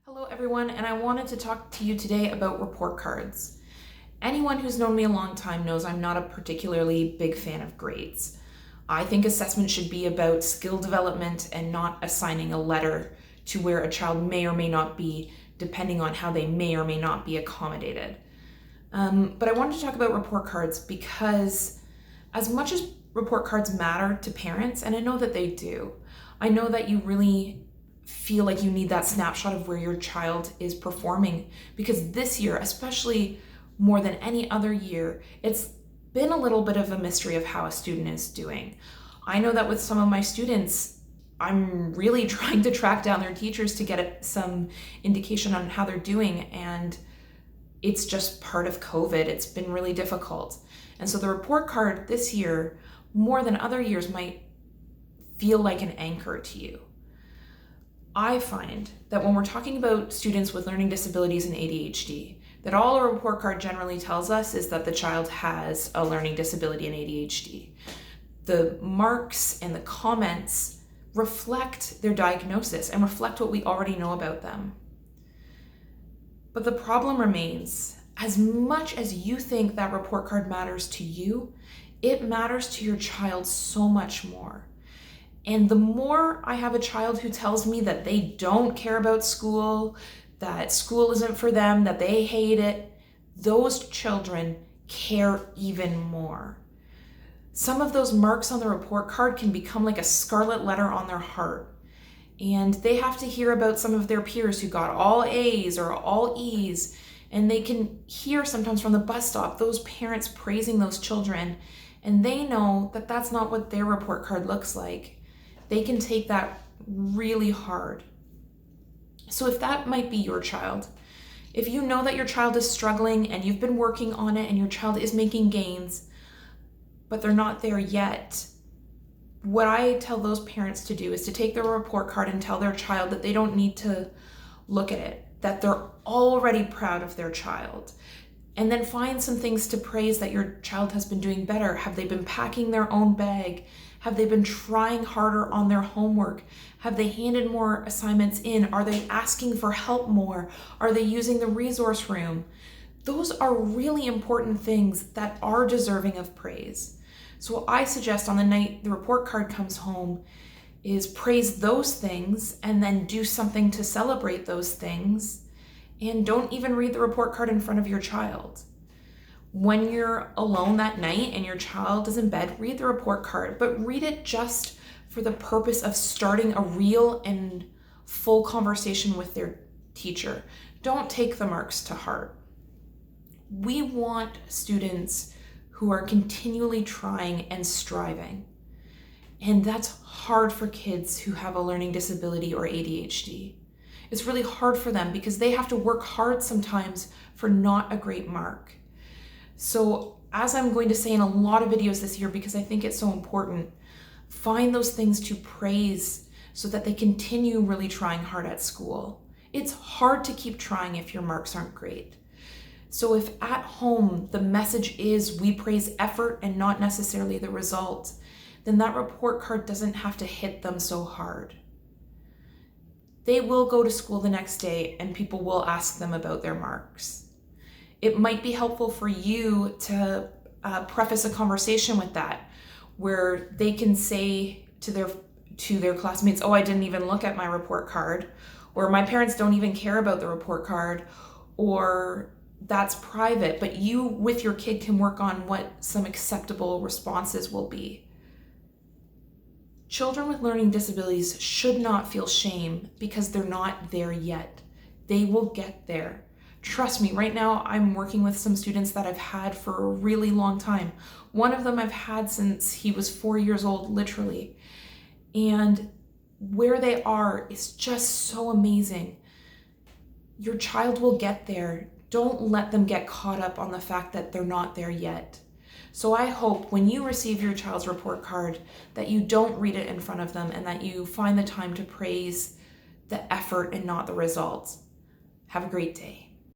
Hello everyone, and I wanted to talk to you today about report cards. Anyone who's known me a long time knows I'm not a particularly big fan of grades. I think assessment should be about skill development and not assigning a letter to where a child may or may not be, depending on how they may or may not be accommodated. But I wanted to talk about report cards because as much as report cards matter to parents, and I know that they do, I know that you really feel like you need that snapshot of where your child is performing, because this year, especially more than any other year, it's been a little bit of a mystery of how a student is doing. I know that with some of my students, I'm really trying to track down their teachers to get some indication on how they're doing, and it's just part of COVID. It's been really difficult. And so the report card this year, more than other years, might feel like an anchor to you. I find that when we're talking about students with learning disabilities and ADHD, that all a report card generally tells us is that the child has a learning disability and ADHD. The marks and the comments reflect their diagnosis and reflect what we already know about them. But the problem remains, as much as you think that report card matters to you, it matters to your child so much more. And the more I have a child who tells me that they don't care about school, that school isn't for them, that they hate it, those children care even more. Some of those marks on the report card can become like a scarlet letter on their heart. And they have to hear about some of their peers who got all A's or all E's. And they can hear sometimes from the bus stop those parents praising those children. And they know that that's not what their report card looks like. They can take that really hard. So if that might be your child, if you know that your child is struggling and you've been working on it and your child is making gains, but they're not there yet, what I tell those parents to do is to take their report card and tell their child that they don't need to look at it, that they're already proud of their child. And then find some things to praise that your child has been doing better. Have they been packing their own bag? Have they been trying harder on their homework? Have they handed more assignments in? Are they asking for help more? Are they using the resource room? Those are really important things that are deserving of praise. So what I suggest on the night the report card comes home is praise those things and then do something to celebrate those things. And don't even read the report card in front of your child. When you're alone that night and your child is in bed, read the report card, but read it just for the purpose of starting a real and full conversation with their teacher. Don't take the marks to heart. We want students who are continually trying and striving. And that's hard for kids who have a learning disability or ADHD. It's really hard for them because they have to work hard sometimes for not a great mark. So as I'm going to say in a lot of videos this year, because I think it's so important, find those things to praise so that they continue really trying hard at school. It's hard to keep trying if your marks aren't great. So if at home the message is we praise effort and not necessarily the result, then that report card doesn't have to hit them so hard. They will go to school the next day and people will ask them about their marks. It might be helpful for you to preface a conversation with that, where they can say to their classmates, oh, I didn't even look at my report card, or my parents don't even care about the report card, or that's private, but you with your kid can work on what some acceptable responses will be. Children with learning disabilities should not feel shame because they're not there yet. They will get there. Trust me, right now I'm working with some students that I've had for a really long time. One of them I've had since he was 4 years old, literally. And where they are is just so amazing. Your child will get there. Don't let them get caught up on the fact that they're not there yet. So I hope when you receive your child's report card that you don't read it in front of them and that you find the time to praise the effort and not the results. Have a great day.